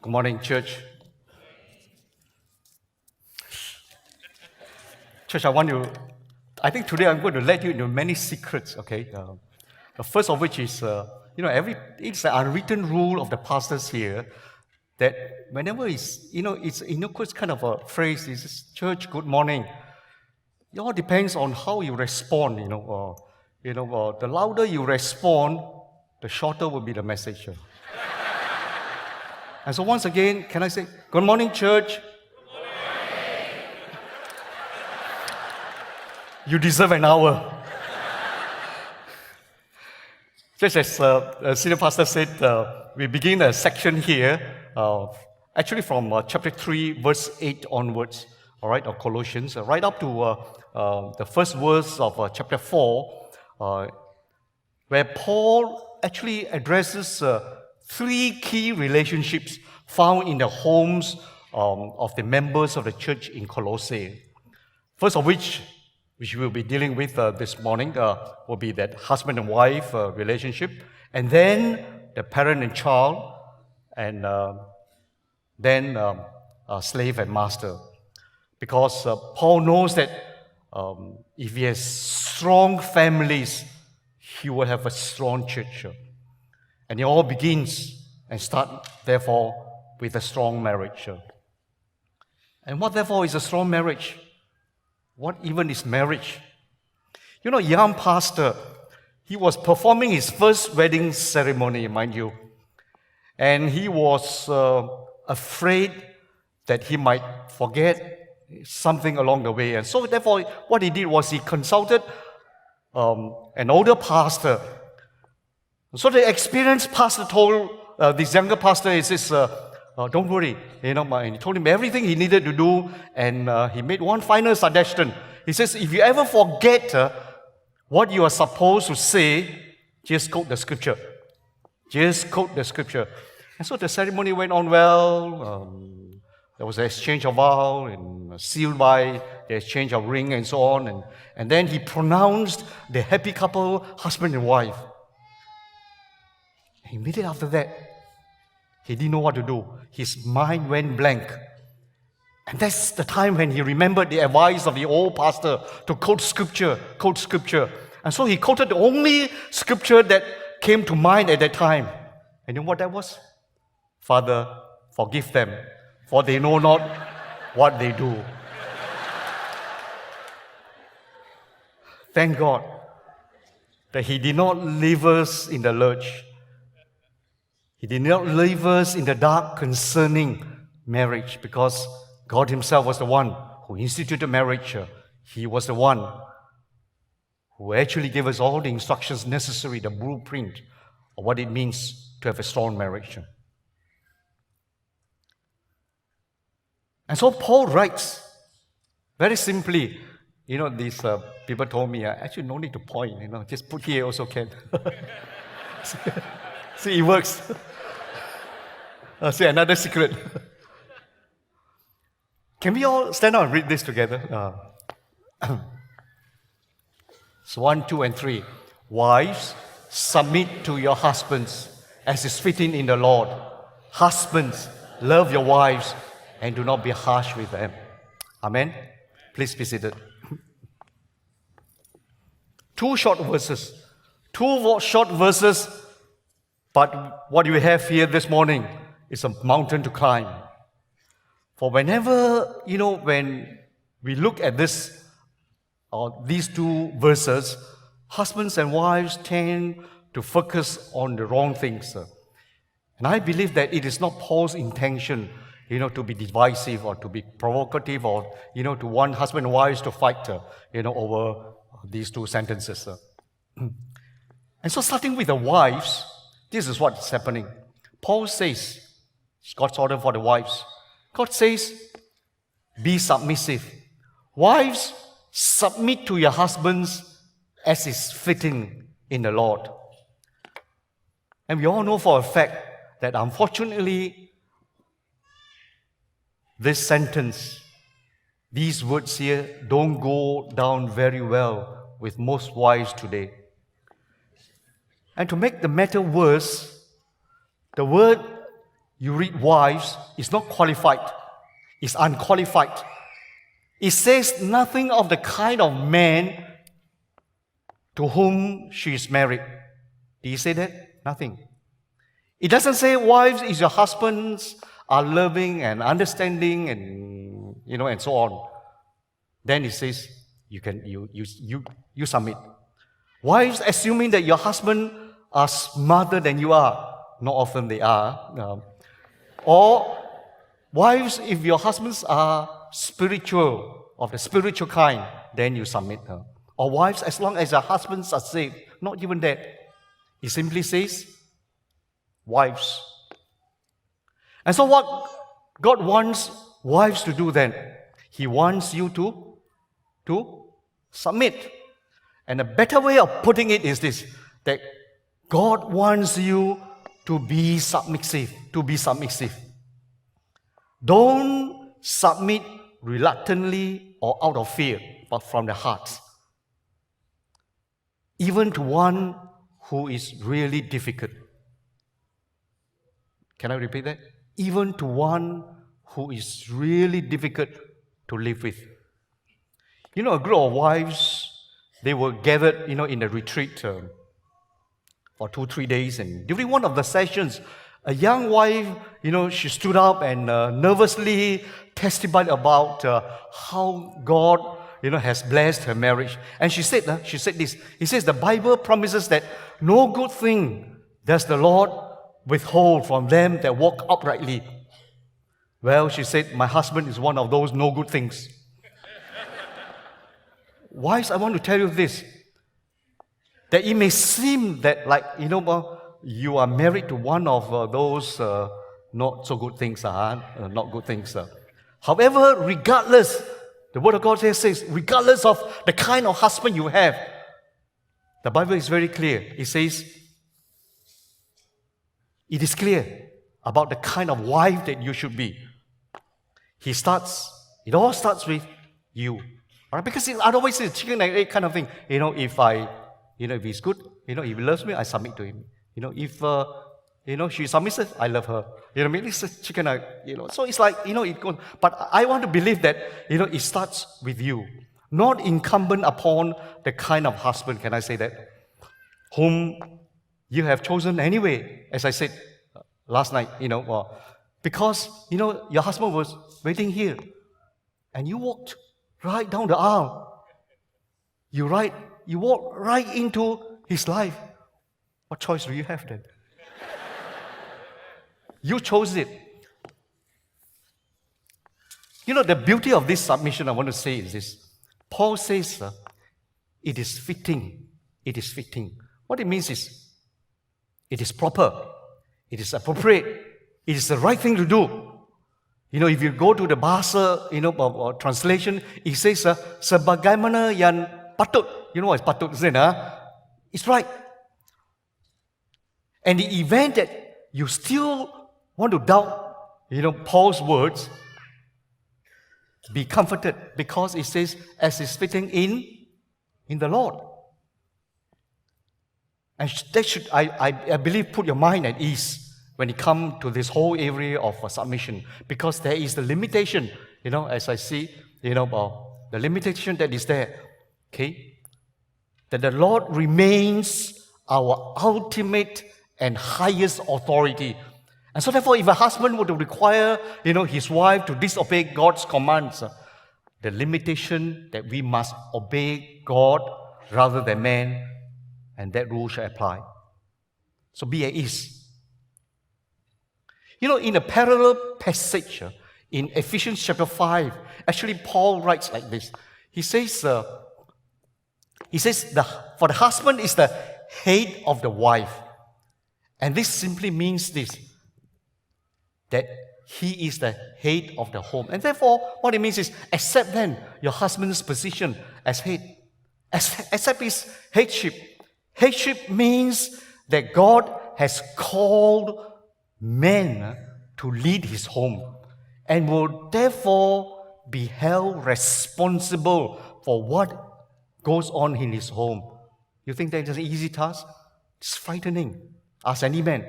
Good morning, church. Church, I think today I'm going to let you into many secrets, okay? The first of which is, it's the unwritten rule of the pastors here that whenever it's kind of a phrase, is church, good morning. It all depends on how you respond, the louder you respond, the shorter will be the message. And so once again, can I say, good morning, church? Good morning. You deserve an hour. Just as Senior Pastor said, we begin a section here, actually from chapter 3, verse 8 onwards, all right, of Colossians, right up to the first verse of chapter 4, where Paul actually addresses three key relationships found in the homes of the members of the church in Colossae. First of which we'll be dealing with this morning, will be that husband and wife relationship, and then the parent and child, and then slave and master. Because Paul knows that if he has strong families, he will have a strong church. And it all begins and starts, therefore, with a strong marriage. And what, therefore, is a strong marriage? What even is marriage? Young pastor, he was performing his first wedding ceremony, mind you. And he was afraid that he might forget something along the way. And so, therefore, what he did was he consulted an older pastor. So the experienced pastor told this younger pastor, he says, don't worry, and he told him everything he needed to do, and he made one final suggestion. He says, if you ever forget what you are supposed to say, just quote the scripture. Just quote the scripture. And so the ceremony went on well. There was an exchange of vow and sealed by the exchange of ring and so on. And then he pronounced the happy couple, husband and wife. Immediately after that, he didn't know what to do. His mind went blank. And that's the time when he remembered the advice of the old pastor to quote scripture. And so he quoted the only scripture that came to mind at that time. And you know what that was? Father, forgive them, for they know not what they do. Thank God that he did not leave us in the lurch. He did not leave us in the dark concerning marriage, because God himself was the one who instituted marriage. He was the one who actually gave us all the instructions necessary, the blueprint of what it means to have a strong marriage. And so Paul writes, very simply, these people told me, actually no need to point, just put here also can. See, it works. See, another secret. Can we all stand up and read this together? So 1, 2, and 3. Wives, submit to your husbands as is fitting in the Lord. Husbands, love your wives and do not be harsh with them. Amen. Please be seated. Two short verses, but what you have here this morning is a mountain to climb. For whenever, when we look at this, or these two verses, husbands and wives tend to focus on the wrong things. And I believe that it is not Paul's intention, to be divisive or to be provocative or, to want husband and wives to fight, over these two sentences. And so starting with the wives, this is what's happening. Paul says, it's God's order for the wives. God says, be submissive. Wives, submit to your husbands as is fitting in the Lord. And we all know for a fact that unfortunately, this sentence, these words here, don't go down very well with most wives today. And to make the matter worse, the word you read wives, it's not qualified, it's unqualified. It says nothing of the kind of man to whom she is married. Did he say that? Nothing. It doesn't say wives is your husbands are loving and understanding and and so on. Then it says you submit. Wives, assuming that your husband are smarter than you are, not often they are. Or wives, if your husbands are spiritual, of the spiritual kind, then you submit her. Or wives, as long as your husbands are saved, not even that. It simply says, wives. And so what God wants wives to do then? He wants you to submit. And a better way of putting it is this, that God wants you to be submissive, Don't submit reluctantly or out of fear, but from the heart. Even to one who is really difficult. Can I repeat that? Even to one who is really difficult to live with. A group of wives, they were gathered, in a retreat for 2-3 days. And during one of the sessions, a young wife, she stood up and nervously testified about how God, has blessed her marriage. And she said this. He says, the Bible promises that no good thing does the Lord withhold from them that walk uprightly. Well, she said, my husband is one of those no good things. Wives, I want to tell you this, that it may seem that you are married to one of those not so good things, not good things. However, regardless, the Word of God says, regardless of the kind of husband you have, the Bible is very clear. It says, it is clear about the kind of wife that you should be. It all starts with you. All right? Because otherwise it's a chicken and egg kind of thing. If he's good, if he loves me, I submit to him. If she's submissive, I love her. It's a chicken and egg, So it's like, it goes. But I want to believe that, it starts with you. Not incumbent upon the kind of husband, can I say that? Whom you have chosen anyway, as I said last night, because, your husband was waiting here and you walked right down the aisle. You walked right into his life. What choice do you have then? You chose it. The beauty of this submission, I want to say is this. Paul says, it is fitting. It is fitting. What it means is, it is proper. It is appropriate. It is the right thing to do. If you go to the Bahasa, translation, it says, sebagaimana yang patut. You know what is patut, isn't it? It's right. And the event that you still want to doubt, Paul's words, be comforted, because it says, as is fitting in the Lord. And that should, I believe, put your mind at ease when it comes to this whole area of submission, because there is the limitation, as I see, the limitation that is there, okay? That the Lord remains our ultimate and highest authority. And so therefore, if a husband were to require, his wife to disobey God's commands, the limitation that we must obey God rather than man, and that rule shall apply. So be at ease. In a parallel passage in Ephesians chapter 5, actually Paul writes like this. He says, for the husband is the head of the wife. And this simply means this, that he is the head of the home. And therefore, what it means is, accept then your husband's position as head. Accept his headship. Headship means that God has called men to lead his home and will therefore be held responsible for what goes on in his home. You think that is an easy task? It's frightening. Ask any man.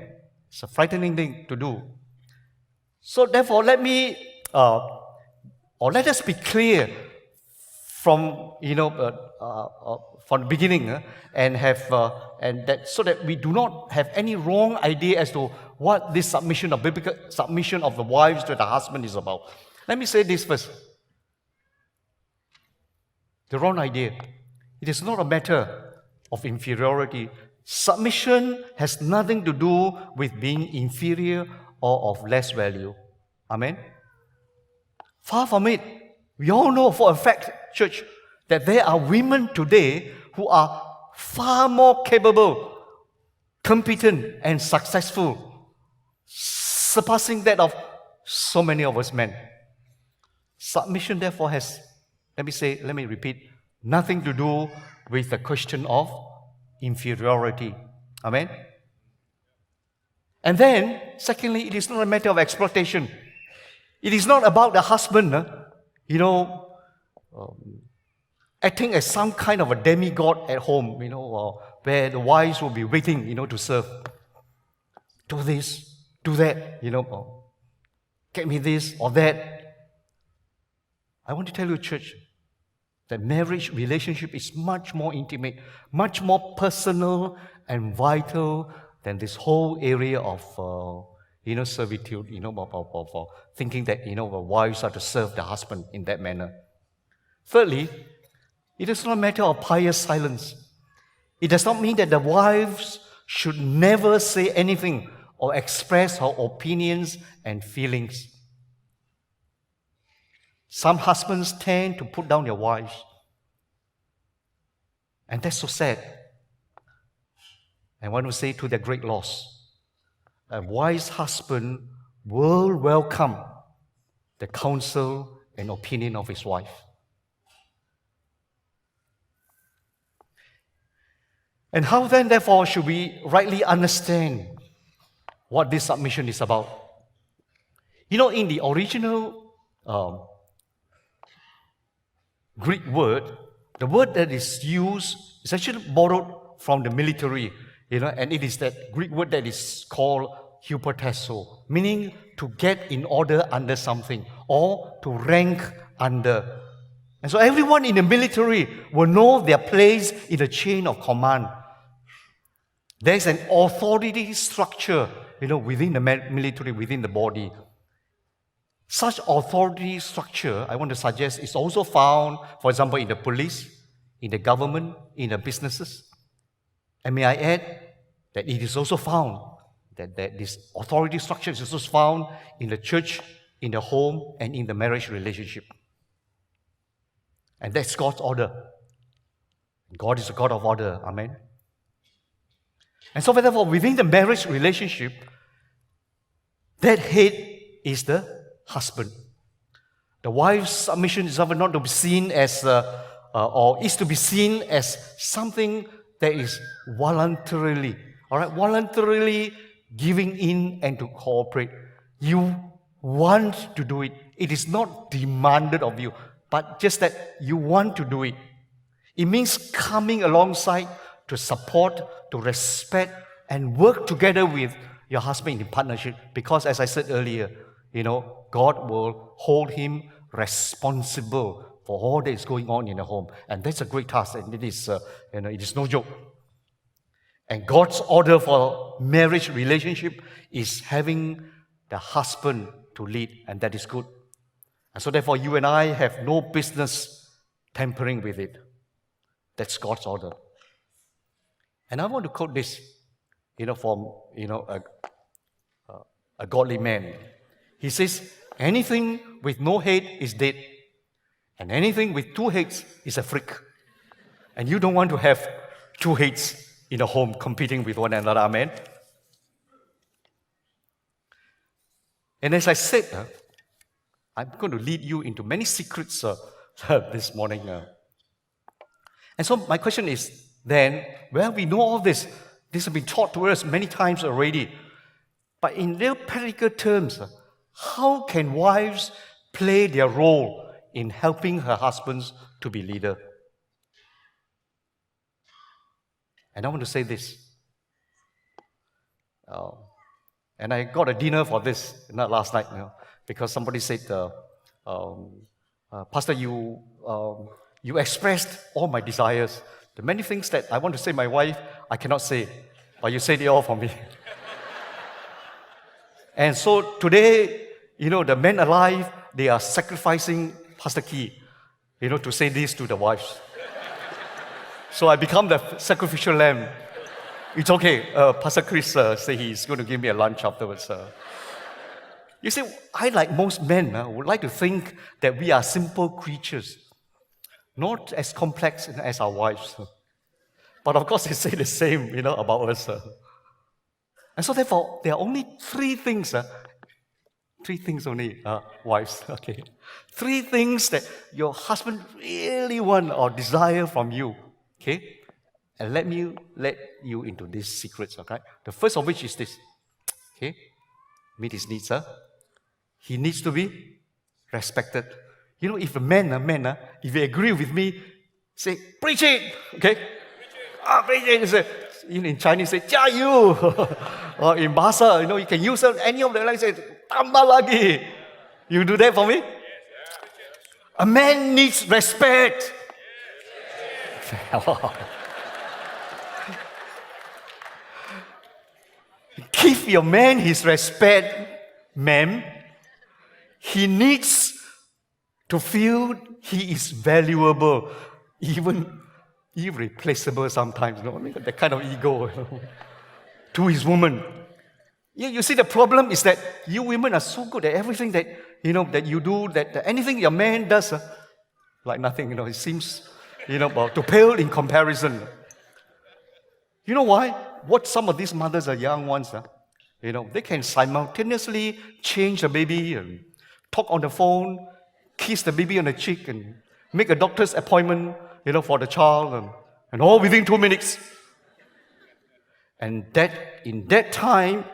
It's a frightening thing to do. So therefore, let us be clear from from the beginning, and that so that we do not have any wrong idea as to what this submission of biblical submission of the wives to the husband is about. Let me say this first. The wrong idea. It is not a matter of inferiority. Submission has nothing to do with being inferior or of less value. Amen? Far from it. We all know for a fact, church, that there are women today who are far more capable, competent, and successful, surpassing that of so many of us men. Submission, therefore, has, let me repeat, nothing to do with the question of inferiority. Amen? And then, secondly, it is not a matter of exploitation. It is not about the husband, acting as some kind of a demigod at home, where the wives will be waiting, to serve. Do this, do that, get me this or that. I want to tell you, church, that marriage relationship is much more intimate, much more personal and vital than this whole area of, servitude, of thinking that, the wives are to serve the husband in that manner. Thirdly, it is not a matter of pious silence. It does not mean that the wives should never say anything or express her opinions and feelings. Some husbands tend to put down their wives. And that's so sad. I want to say to their great loss, a wise husband will welcome the counsel and opinion of his wife. And how then, therefore, should we rightly understand what this submission is about? In the original Greek word, the word that is used is actually borrowed from the military, and it is that Greek word that is called hypotheso, meaning to get in order under something or to rank under. And so everyone in the military will know their place in the chain of command. There's an authority structure, within the military, within the body. Such authority structure, I want to suggest, is also found, for example, in the police, in the government, in the businesses. And may I add that it is also found, that this authority structure is also found in the church, in the home, and in the marriage relationship. And that's God's order. God is a God of order. Amen. And so therefore, within the marriage relationship, that head is the husband. The wife's submission is not to be seen as, or is to be seen as something that is voluntarily, voluntarily giving in and to cooperate. You want to do it. It is not demanded of you, but just that you want to do it. It means coming alongside to support, to respect, and work together with your husband in partnership. Because as I said earlier, God will hold him responsible for all that is going on in the home. And that's a great task, and it is no joke. And God's order for marriage relationship is having the husband to lead, and that is good. And so therefore, you and I have no business tampering with it. That's God's order. And I want to quote this, from, a godly man. He says, anything with no head is dead, and anything with two heads is a freak. And you don't want to have two heads in a home competing with one another. Amen. And as I said, I'm going to lead you into many secrets this morning. And so my question is then, well, we know all this. This has been taught to us many times already. But in real practical terms, how can wives play their role in helping her husbands to be leader? And I want to say this. And I got a dinner for this, not last night, because somebody said, Pastor, you expressed all my desires. The many things that I want to say to my wife, I cannot say, but you said it all for me. And so today, the men alive, they are sacrificing Pastor Key, to say this to the wives. So I become the sacrificial lamb. It's okay. Pastor Chris said he's going to give me a lunch afterwards. You see, I, like most men, would like to think that we are simple creatures, not as complex as our wives. But of course, they say the same, about us. And so therefore, there are only three things only, wives, okay? Three things that your husband really want or desire from you, okay? And let me let you into these secrets, okay? The first of which is this, okay? Meet his needs, He needs to be respected. If a man, if you agree with me, say, preach it, okay? Preach it. Say, in Chinese, say, 加油. Or in Bahasa, you can use any of the language, say, tambah lagi. You do that for me? A man needs respect. Give your man his respect, ma'am. He needs to feel he is valuable, even irreplaceable sometimes, that kind of ego to his woman. You see, the problem is that you women are so good at everything that that you do, that anything your man does, like nothing. It seems to pale in comparison. You know why? What some of these mothers are young ones, they can simultaneously change the baby and talk on the phone, kiss the baby on the cheek, and make a doctor's appointment, for the child, and all within 2 minutes. And that in that time,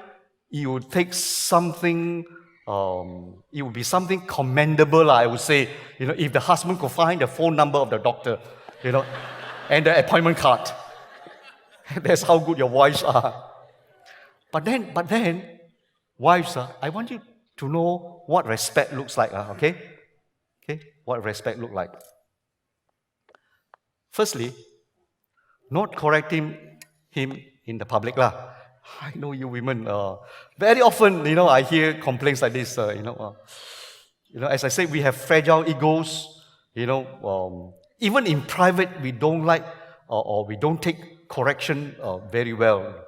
it would take something. It would be something commendable, I would say. If the husband could find the phone number of the doctor, and the appointment card. That's how good your wives are. But then, wives, I want you to know what respect looks like, okay? Okay, what respect looks like. Firstly, not correcting him in the public lah. I know you women. Very often, I hear complaints like this. As I said, we have fragile egos. Even in private, we don't like or we don't take correction very well.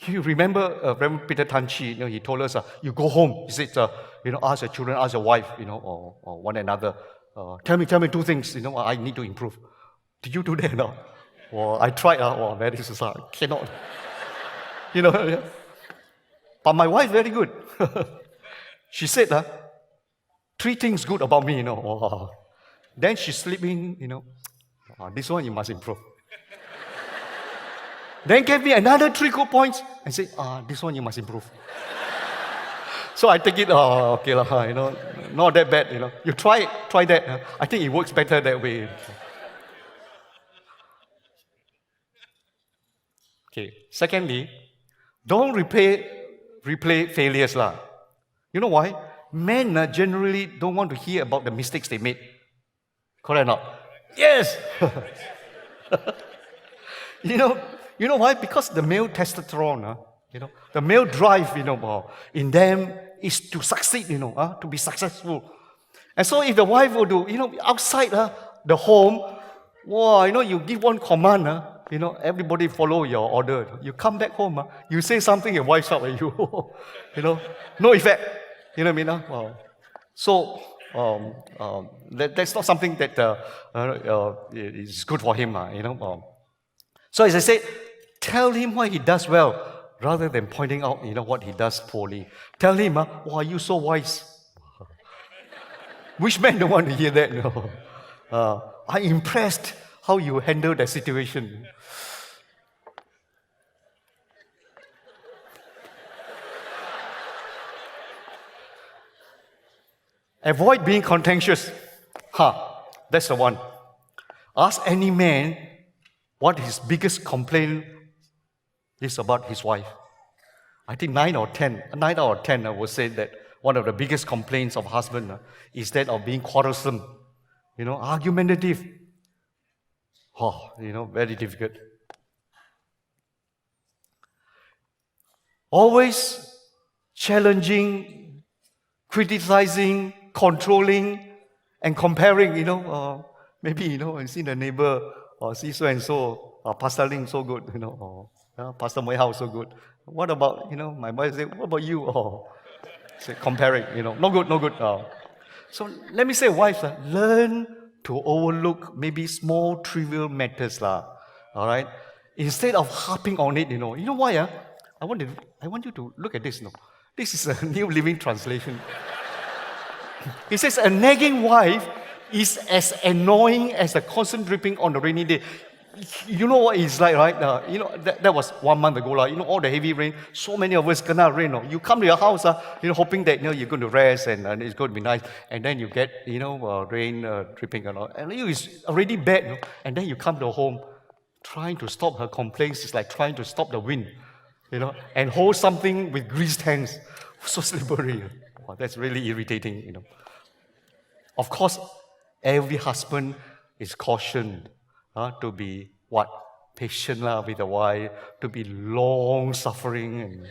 You remember Reverend Peter Tanchi, he told us, you go home, he said, ask your children, ask your wife, or one another, tell me 2 things, I need to improve. Did you do that now? Well, I tried, very hard, cannot. But my wife, very good. She said, 3 things good about me, Then she slipped in, this one you must improve. Then gave me another 3 good points and said, this one you must improve. So I take it, okay, not that bad, You try that. I think it works better that way. Okay. Secondly, don't replay failures lah. You know why? Men generally don't want to hear about the mistakes they made. Correct or not? Yes. You know why? Because the male testosterone, the male drive, in them is to succeed, to be successful. And so if the wife will do, outside the home, you give one command, everybody follow your order. You come back home, you say something, your wife shout at you, no effect. You know what I mean? So that's not something that is good for him, So as I said, tell him what he does well, rather than pointing out, what he does poorly. Tell him, are you so wise? Which man don't want to hear that? No. I'm impressed how you handle the situation. Avoid being contentious. That's the one. Ask any man what his biggest complaint is about his wife. I think 9 out of 10 would say that one of the biggest complaints of husband is that of being quarrelsome, argumentative. Very difficult. Always challenging, criticizing, controlling, and comparing, maybe, I see the neighbor, or see so-and-so, Pastor Ling so good, Pastor Moy House so good. What about, my wife say, what about you? Say, comparing, no good. So let me say, wives, learn to overlook maybe small, trivial matters, all right? Instead of harping on it, you know why? I want you to look at this. This is a New Living Translation. It says, a nagging wife is as annoying as the constant dripping on a rainy day. You know what it's like, right? That was 1 month ago. All the heavy rain, so many of us gonna rain. You come to your house, hoping that you're going to rest and it's going to be nice. And then you get, rain dripping and all. And it's already bad. And then you come to home, trying to stop her complaints. It's like trying to stop the wind, and hold something with greased hands. So slippery. Wow, that's really irritating, Of course, every husband is cautioned to be what? Patient with the wife, to be long-suffering. And,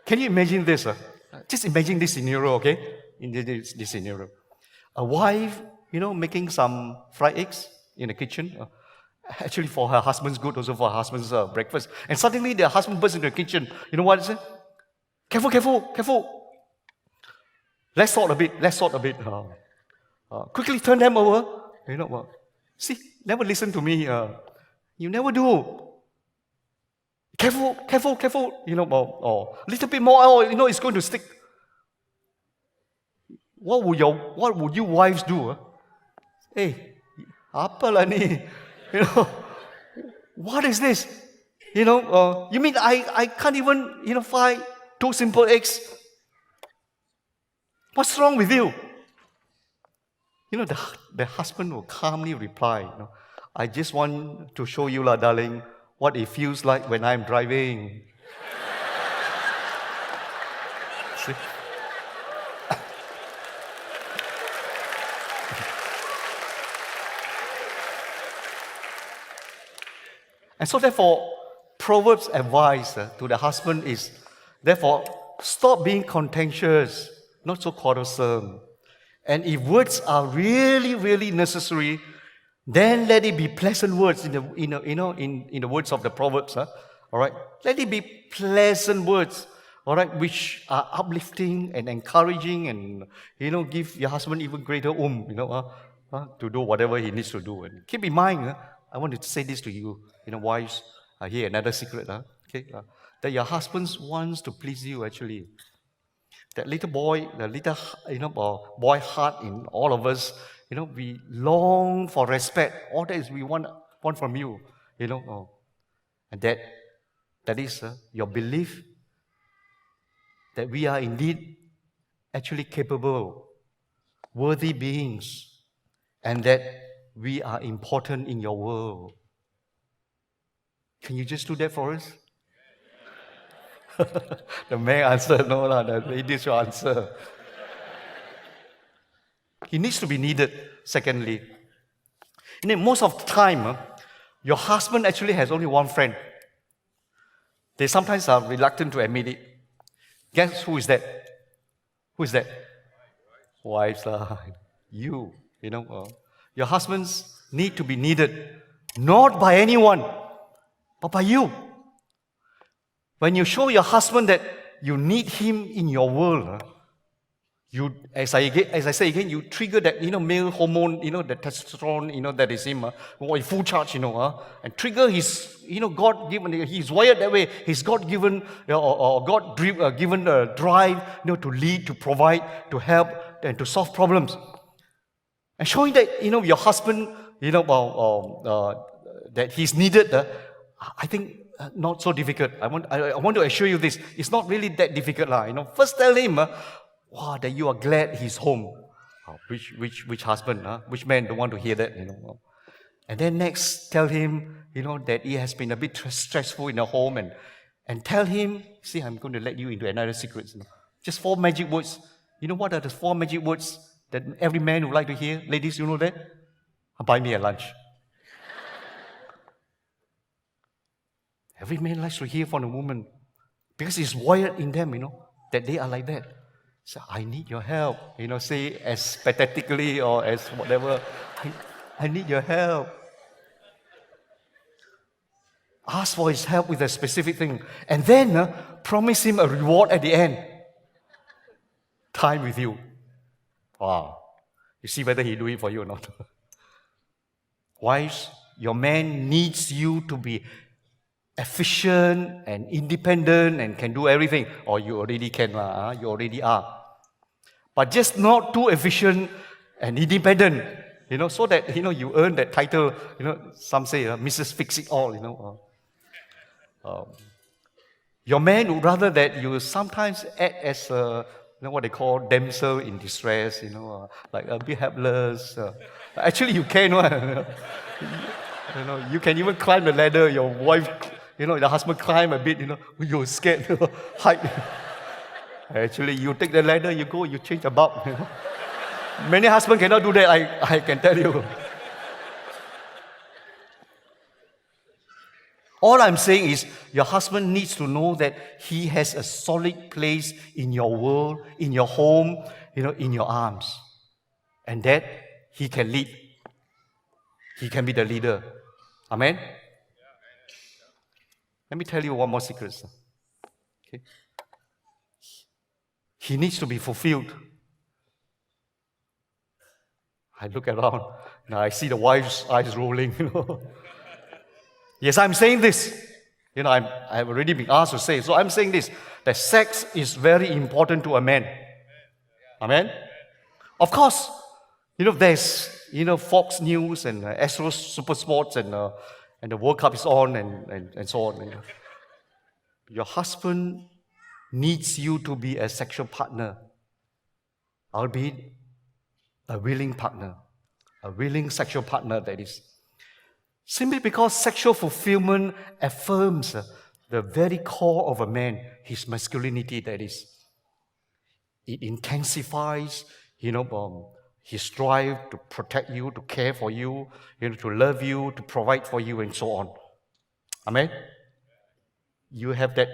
can you imagine this? Just imagine this scenario, okay? In this scenario. A wife, making some fried eggs in the kitchen, actually for her husband's good, also for her husband's breakfast. And suddenly the husband bursts into the kitchen. You know what he said? Careful. Let's salt a bit. Quickly turn them over. See, never listen to me. You never do. Careful. Little bit more. It's going to stick. What would you wives do? Hey, apa lah ni? What is this? You mean I can't even fry 2 simple eggs? What's wrong with you? The husband will calmly reply, I just want to show you, darling, what it feels like when I'm driving. See? And so therefore, Proverbs' advice to the husband is, therefore, stop being contentious, not so quarrelsome. And if words are really, really necessary, then let it be pleasant words in the words of the Proverbs. All right, let it be pleasant words. All right, which are uplifting and encouraging, and give your husband even greater to do whatever he needs to do. And keep in mind, I want to say this to you, wives. Here another secret, okay, that your husband wants to please you actually. That little boy, the little boy heart in all of us, we long for respect. All that is we want from you, and that is your belief that we are indeed actually capable, worthy beings, and that we are important in your world. Can you just do that for us? The man answered, no, the ladies will answer. He needs to be needed, secondly. Most of the time, your husband actually has only one friend. They sometimes are reluctant to admit it. Guess who is that? Who is that? Wives. You. Your husbands need to be needed, not by anyone, but by you. When you show your husband that you need him in your world, you, as I say again, you trigger that male hormone, the testosterone, that is him, in full charge, and trigger his God-given. He's wired that way. He's God-given or God-given drive, to lead, to provide, to help, and to solve problems. And showing that your husband, that he's needed. I think. Not so difficult. I want to assure you this. It's not really that difficult. First tell him that you are glad he's home. Which husband, which man don't want to hear that? And then next, tell him, that he has been a bit stressful in the home and tell him, see, I'm going to let you into another secret. Just 4 magic words. You know what are the 4 magic words that every man would like to hear? Ladies, you know that? Buy me a lunch. Every man likes to hear from a woman because it's wired in them, that they are like that. So, I need your help. Say as pathetically or as whatever. I need your help. Ask for his help with a specific thing. And then promise him a reward at the end. Time with you. Wow. You see whether he do it for you or not. Wives, your man needs you to be efficient and independent and can do everything. Or you already can, you already are. But just not too efficient and independent, so that, you earn that title, some say, Mrs. Fix-It-All, Your man would rather that you sometimes act as what they call damsel in distress, like a bit helpless. Actually, you can, you can even climb the ladder. Your wife, the husband climb a bit, you're scared, hide. Actually, you take the ladder, you go, you change a bulb. Many husbands cannot do that, I can tell you. All I'm saying is, your husband needs to know that he has a solid place in your world, in your home, in your arms. And that he can lead. He can be the leader. Amen? Let me tell you one more secret. Okay? He needs to be fulfilled. I look around, now I see the wife's eyes rolling, Yes, I'm saying this. I've already been asked to say, so I'm saying this, that sex is very important to a man. Amen? Of course, there's, Fox News and Astro Super Sports and the World Cup is on and so on. Your husband needs you to be a sexual partner, albeit a willing partner, a willing sexual partner, that is. Simply because sexual fulfillment affirms the very core of a man, his masculinity, that is. It intensifies, his drive to protect you, to care for you, to love you, to provide for you, and so on. Amen? You have that,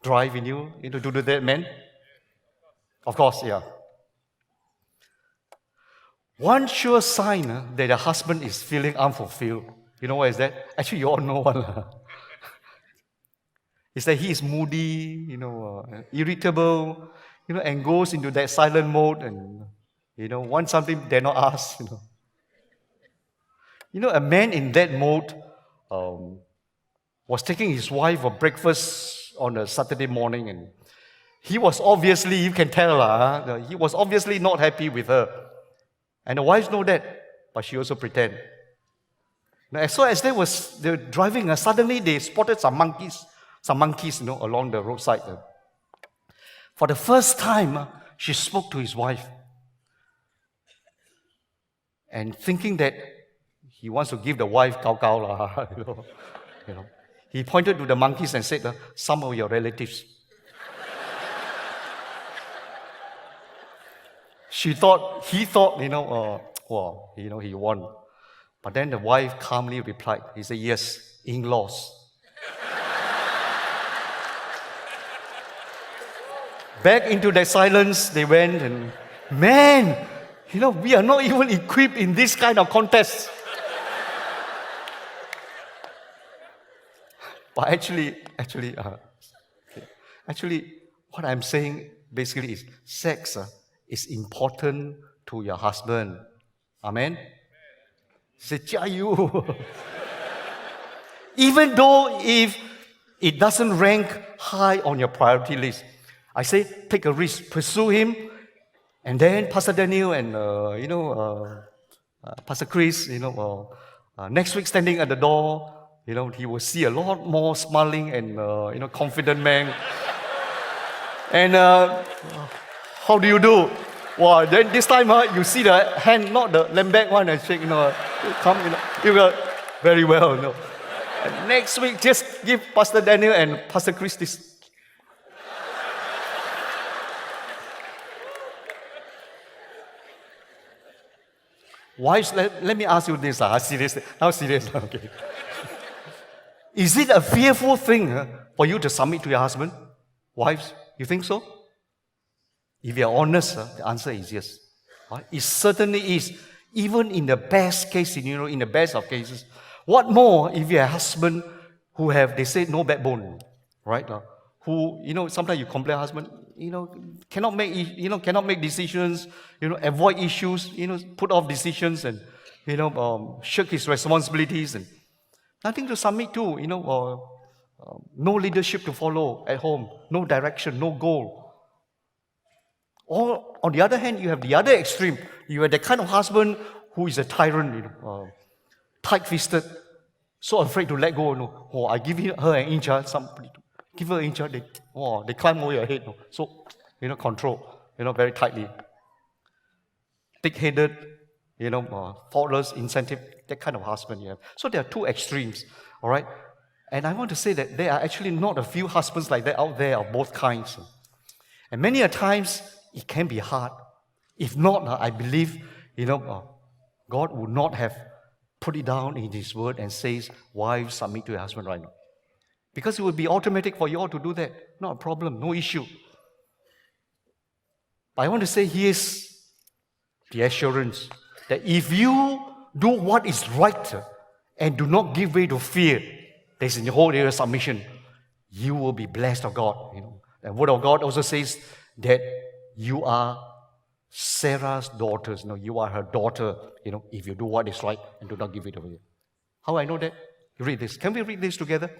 drive in you, to do that, man? Of course, yeah. One sure sign that a husband is feeling unfulfilled, what is that? Actually, you all know one. It's that he is moody, irritable, and goes into that silent mode and, wants something dare not ask, a man in that mode was taking his wife for breakfast on a Saturday morning, and he was obviously, you can tell, he was obviously not happy with her. And the wives know that, but she also pretend. Now, as soon as they were driving, suddenly they spotted some monkeys, along the roadside. For the first time, she spoke to his wife, and thinking that he wants to give the wife gao, he pointed to the monkeys and said, "Some of your relatives." He thought, he won. But then the wife calmly replied, he said, "Yes, in-laws." Back into that silence, they went and, man, we are not even equipped in this kind of contest. But actually, what I'm saying basically is sex is important to your husband. Amen? Say, "Jiayu." Even though if it doesn't rank high on your priority list, I say take a risk, pursue him, and then Pastor Daniel and Pastor Chris, next week standing at the door, he will see a lot more smiling and confident man. And how do you do? Wow, then this time you see the hand, not the lamb back one, and shake, you go very well, And next week, just give Pastor Daniel and Pastor Chris this. Wives, let me ask you this. Serious? How serious? Okay. Is it a fearful thing for you to submit to your husband? Wives, you think so? If you're honest, the answer is yes. Right? It certainly is. Even in the best case scenario, in the best of cases. What more if you're a husband who have, they say, no backbone, right? Who, sometimes you complain, husband, cannot make decisions, avoid issues, put off decisions and, shirk his responsibilities and nothing to submit to, no leadership to follow at home, no direction, no goal. Or on the other hand, you have the other extreme. You are the kind of husband who is a tyrant, tight-fisted, so afraid to let go. Oh, I give her an inch, give her an inch, they climb over your head. So, control, very tightly. Thick-headed, thoughtless, incentive, that kind of husband you have. So there are two extremes, all right? And I want to say that there are actually not a few husbands like that out there of both kinds. And many a times, it can be hard. If not, I believe, God would not have put it down in His Word and says, wives, submit to your husband right now. Because it would be automatic for you all to do that. Not a problem, no issue. But I want to say here's the assurance that if you do what is right and do not give way to fear, that's in the whole area of submission, you will be blessed of God. The Word of God also says that you are Sarah's daughters. You are her daughter, if you do what is right and do not give it away. How I know that? You read this. Can we read this together?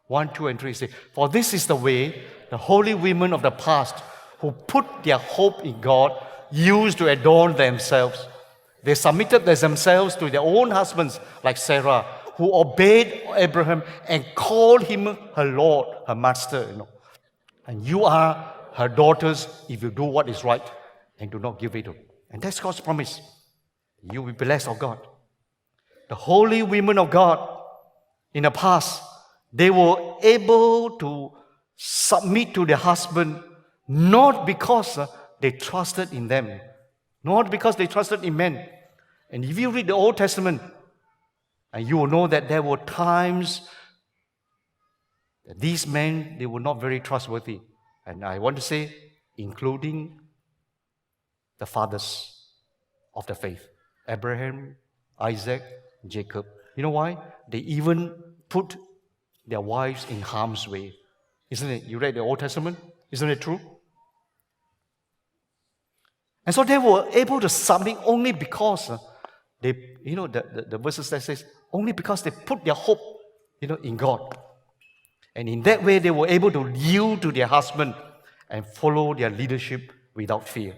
1, 2, and 3 say, for this is the way the holy women of the past who put their hope in God used to adorn themselves. They submitted themselves to their own husbands like Sarah, who obeyed Abraham and called him her Lord, her master. And you are her daughters if you do what is right and do not give it up. And that's God's promise. You will be blessed of God. The holy women of God in the past, they were able to submit to their husband not because they trusted in them, not because they trusted in men. And if you read the Old Testament, and you will know that there were times that these men, they were not very trustworthy. And I want to say, including the fathers of the faith, Abraham, Isaac, Jacob. You know why? They even put their wives in harm's way. Isn't it? You read the Old Testament? Isn't it true? And so they were able to submit only because they, the verses that says, only because they put their hope, in God. And in that way, they were able to yield to their husband and follow their leadership without fear.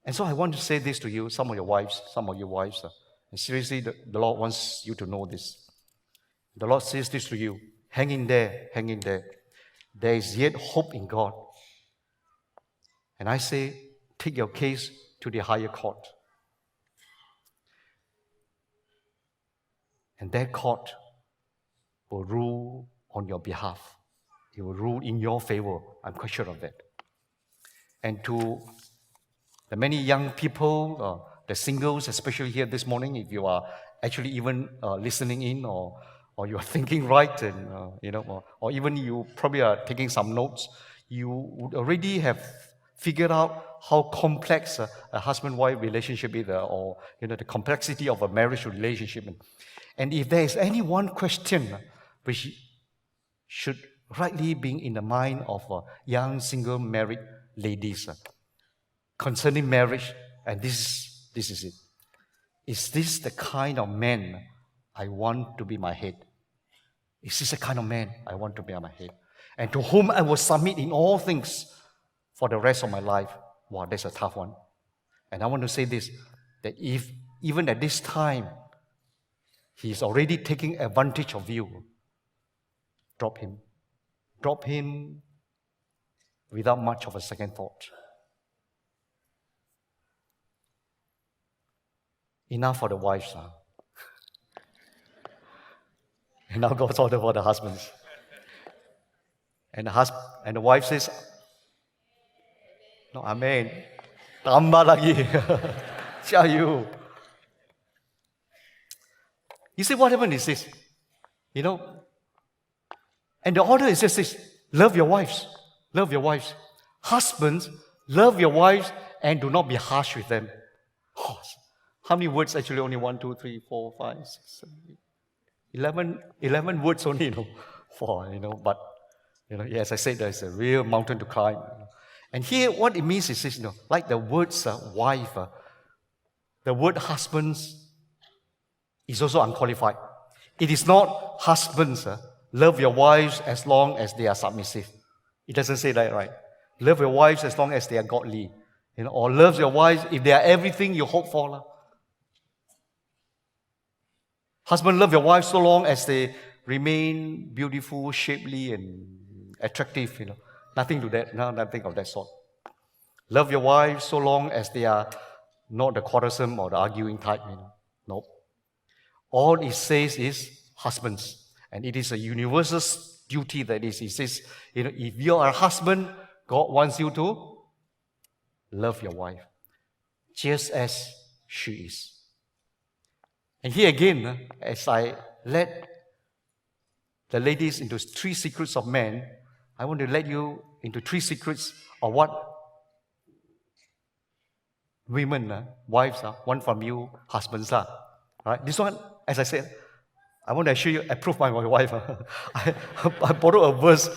And so I want to say this to you, some of your wives, and seriously, the Lord wants you to know this. The Lord says this to you, hang in there. There is yet hope in God. And I say, take your case to the higher court. And that court will rule on your behalf. It will rule in your favor. I'm quite sure of that. And to the many young people, the singles, especially here this morning, if you are actually even listening in or you are thinking right, and or even you probably are taking some notes, you would already have figured out how complex a husband-wife relationship is, or the complexity of a marriage relationship. And if there is any one question which should rightly be in the mind of young single married ladies concerning marriage, and this is it. Is this the kind of man I want to be my head? Is this the kind of man I want to be my head? And to whom I will submit in all things for the rest of my life? Wow, that's a tough one. And I want to say this, that if even at this time, he's already taking advantage of you, drop him. Drop him without much of a second thought. enough for the wives. And now God's order for the husbands. And the wife says, no, amen. Tambah lagi. Tell you. You see what happened is this, and the order is just this: love your wives, love your wives. Husbands, love your wives and do not be harsh with them. Oh, how many words actually? Only 1, 2, 3, 4, 5, 6, 7, 8, 11 words only, but, as I said, there's a real mountain to climb. And here, what it means is this, like the words wife, the word husbands is also unqualified. It is not husbands, love your wives as long as they are submissive. It doesn't say that, right? Love your wives as long as they are godly. Or love your wives if they are everything you hope for. Husband, love your wives so long as they remain beautiful, shapely, and attractive. Nothing to that, nothing of that sort. Love your wives so long as they are not the quarrelsome or the arguing type. Nope. All it says is husbands. And it is a universal duty that is. It says, if you are a husband, God wants you to love your wife just as she is. And here again, as I led the ladies into 3 secrets of men, I want to let you into 3 secrets of what women, wives are. One from you, husbands are. Right? This one, as I said, I want to assure you, approved by my wife. I borrowed a verse,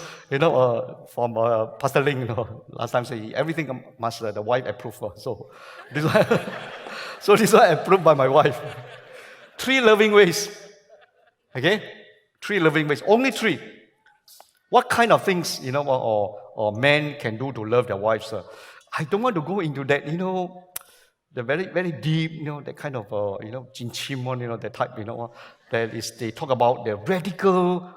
from Pastor Ling. Last time say everything must the wife approve. So this one approved by my wife. 3 loving ways. Okay, 3 loving ways. Only 3. What kind of things or men can do to love their wives? I don't want to go into that. The very, very deep, that kind of, chin one, that type, that is, they talk about the radical,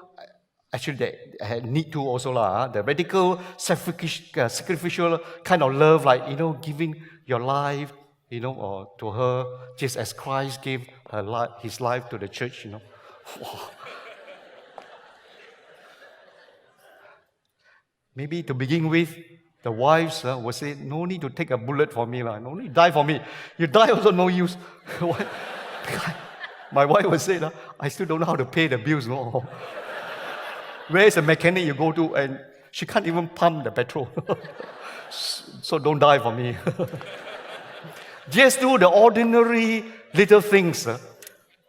actually they need to also, the radical sacrificial kind of love, like, giving your life, to her, just as Christ gave his life to the church, Maybe to begin with, the wives will say, no need to take a bullet for me. No need to die for me. You die also no use. My wife will say, I still don't know how to pay the bills. No. Where is the mechanic you go to? And she can't even pump the petrol. So don't die for me. Just do the ordinary little things,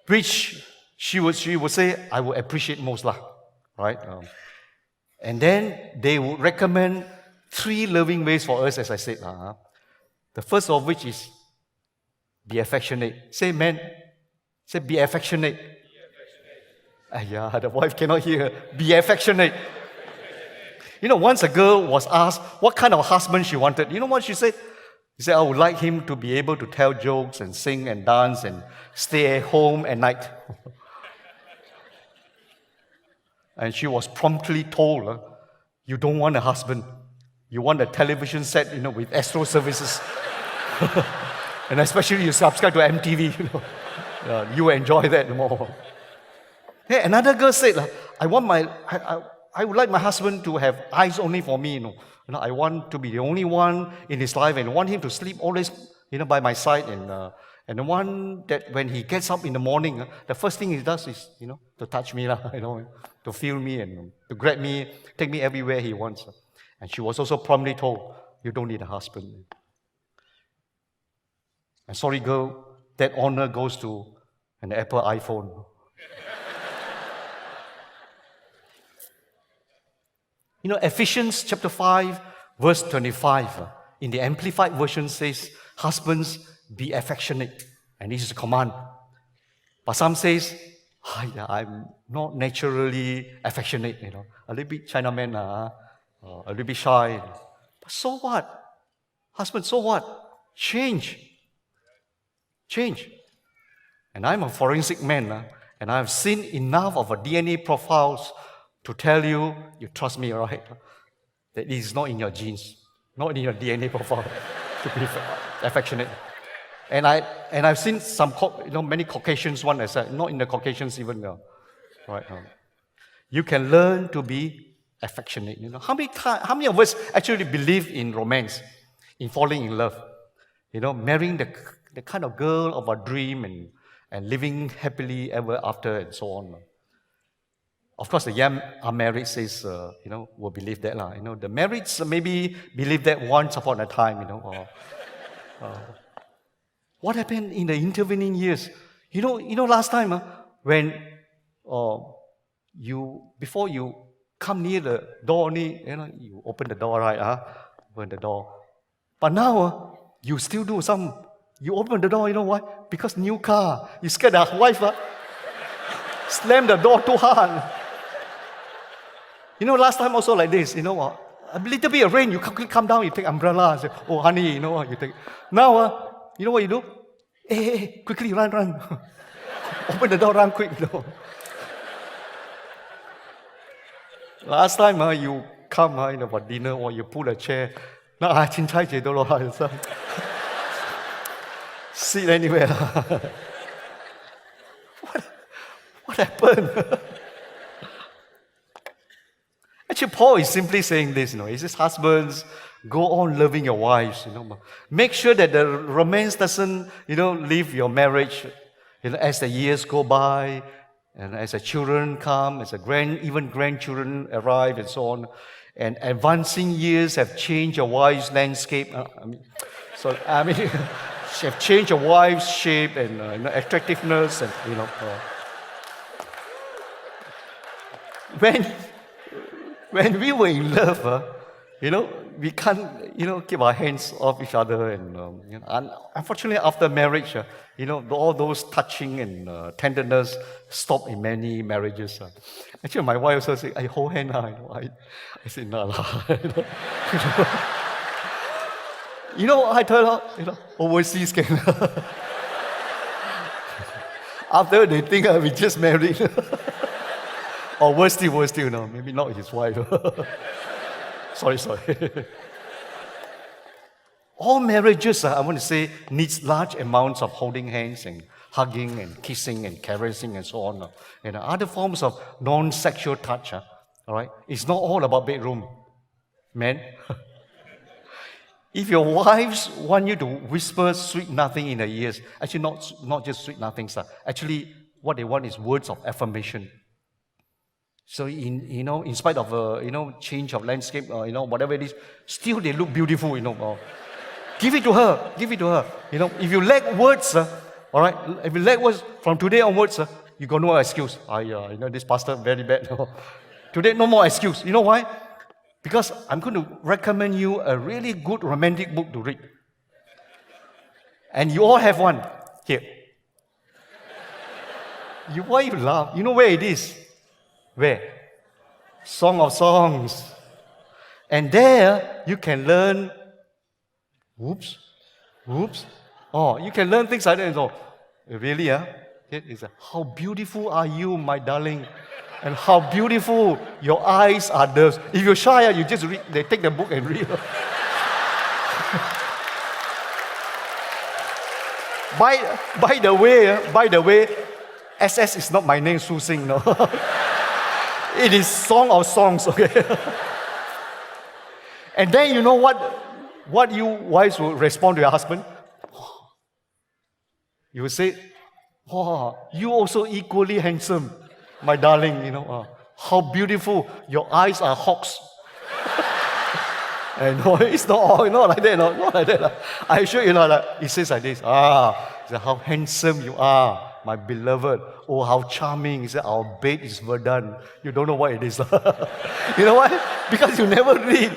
which she would say, I would appreciate most. Right? And then they would recommend 3 loving ways for us, as I said. The first of which is be affectionate. Say, man. Say, be affectionate. The wife cannot hear. Be affectionate. Once a girl was asked what kind of husband she wanted. You know what she said? She said, I would like him to be able to tell jokes and sing and dance and stay at home at night. And she was promptly told, you don't want a husband. You want a television set, with Astro services. And especially you subscribe to MTV, you enjoy that more. Hey, another girl said, I would like my husband to have eyes only for me, I want to be the only one in his life and want him to sleep always, by my side. And the one that when he gets up in the morning, the first thing he does is, to touch me, to feel me and to grab me, take me everywhere he wants. And she was also promptly told, you don't need a husband. And sorry, girl, that honor goes to an Apple iPhone. Ephesians chapter 5, verse 25, in the Amplified Version says, husbands, be affectionate. And this is a command. But some says, I'm not naturally affectionate, a little bit Chinaman, a little bit shy. But so what? Husband, so what? Change. And I'm a forensic man, and I've seen enough of a DNA profiles to tell you trust me, right? That it is not in your genes, not in your DNA profile to be affectionate. And I've seen some, many Caucasians one as not in the Caucasians even now, right? You can learn to be affectionate. How many of us actually believe in romance, in falling in love? Marrying the kind of girl of our dream and living happily ever after and so on. Of course, the young unmarried says, will believe that. The marrieds maybe believe that once upon a time, what happened in the intervening years? Last time when before you come near the door, you open the door, right? Open the door. But now, you still do some. You open the door, you know why? Because new car. You scared the wife, slam the door too hard. Last time also like this, a little bit of rain, you quickly come down, you take umbrella and say, oh, honey, you take. Now, you know what you do? Hey, quickly run. Open the door, run quick. Last time, you come for dinner or you pull a chair. No, sit anywhere. What happened? Actually, Paul is simply saying this, he says, husbands, go on loving your wives, Make sure that the romance doesn't, leave your marriage, as the years go by, and as the children come, as even grandchildren arrive and so on, and advancing years have changed your wife's landscape. She have changed your wife's shape and attractiveness, and when we were in love, we can't, keep our hands off each other, and unfortunately, after marriage, all those touching and tenderness stop in many marriages. Actually, my wife also said, "I hold hand." I said, "No." I told her, overseas can. After they think we just married. Or worse still, no, maybe not his wife. Sorry. All marriages, I want to say, needs large amounts of holding hands and hugging and kissing and caressing and so on. And other forms of non-sexual touch. All right? It's not all about bedroom. Men. If your wives want you to whisper sweet nothing in her ears, actually not just sweet nothings. Actually, what they want is words of affirmation. So in spite of change of landscape, whatever it is, still they look beautiful. Give it to her. If you lack words, all right. If you lack words from today onwards, you got no excuse. This pastor very bad. Today no more excuse. You know why? Because I'm going to recommend you a really good romantic book to read, and you all have one here. Why you laugh? You know where it is? Where? Song of Songs. And there you can learn, whoops. Oh, you can learn things like that. So, really, It's how beautiful are you, my darling? And how beautiful your eyes are doves. If you're shy, you just read, they take the book and read. By the way, SS is not my name, Su Sing, no. It is Song of Songs, okay? And then you know what you wives will respond to your husband? You will say, "Oh, you also equally handsome, my darling, how beautiful, your eyes are hawks." And no, it's not like that, not like that. I assure you, it says like this, how handsome you are, my beloved. Oh, how charming. He said, our bed is verdant. You don't know what it is. You know why? Because you never read.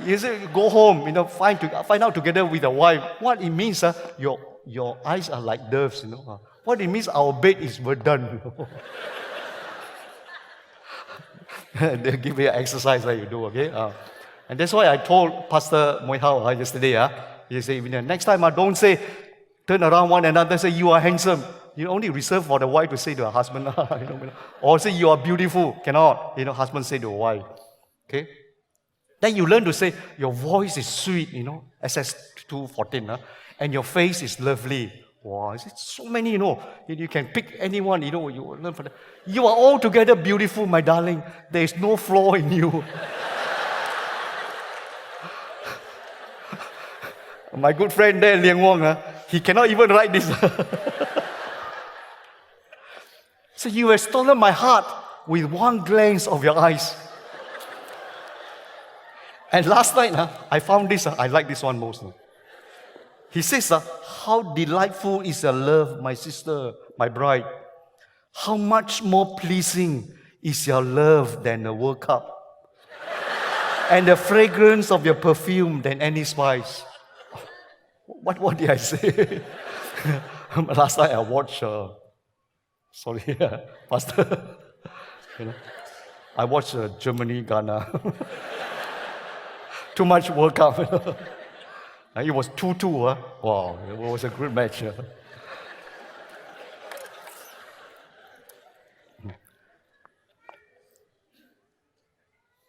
You say, go home, find out together with the wife what it means. Your eyes are like doves. What it means, our bed is verdant. They give you an exercise that you do, okay? And that's why I told Pastor Moy Hao yesterday. He said, next time, don't say, turn around one another, say, you are handsome. You only reserve for the wife to say to her husband. Or say, you are beautiful. Cannot, husband say to a wife. Okay? Then you learn to say, your voice is sweet, SS 2:14. and your face is lovely. Wow, it's so many, You can pick anyone, you learn from that. You are altogether beautiful, my darling. There is no flaw in you. My good friend there, Liang Wong, he cannot even write this. So you have stolen my heart with one glance of your eyes. And last night, I found this. I like this one most. He says, how delightful is your love, my sister, my bride. How much more pleasing is your love than the World Cup. And the fragrance of your perfume than any spice. What did I say? Last night I watched, Pastor. I watched Germany, Ghana. Too much World Cup. It was 2-2. Wow, it was a good match.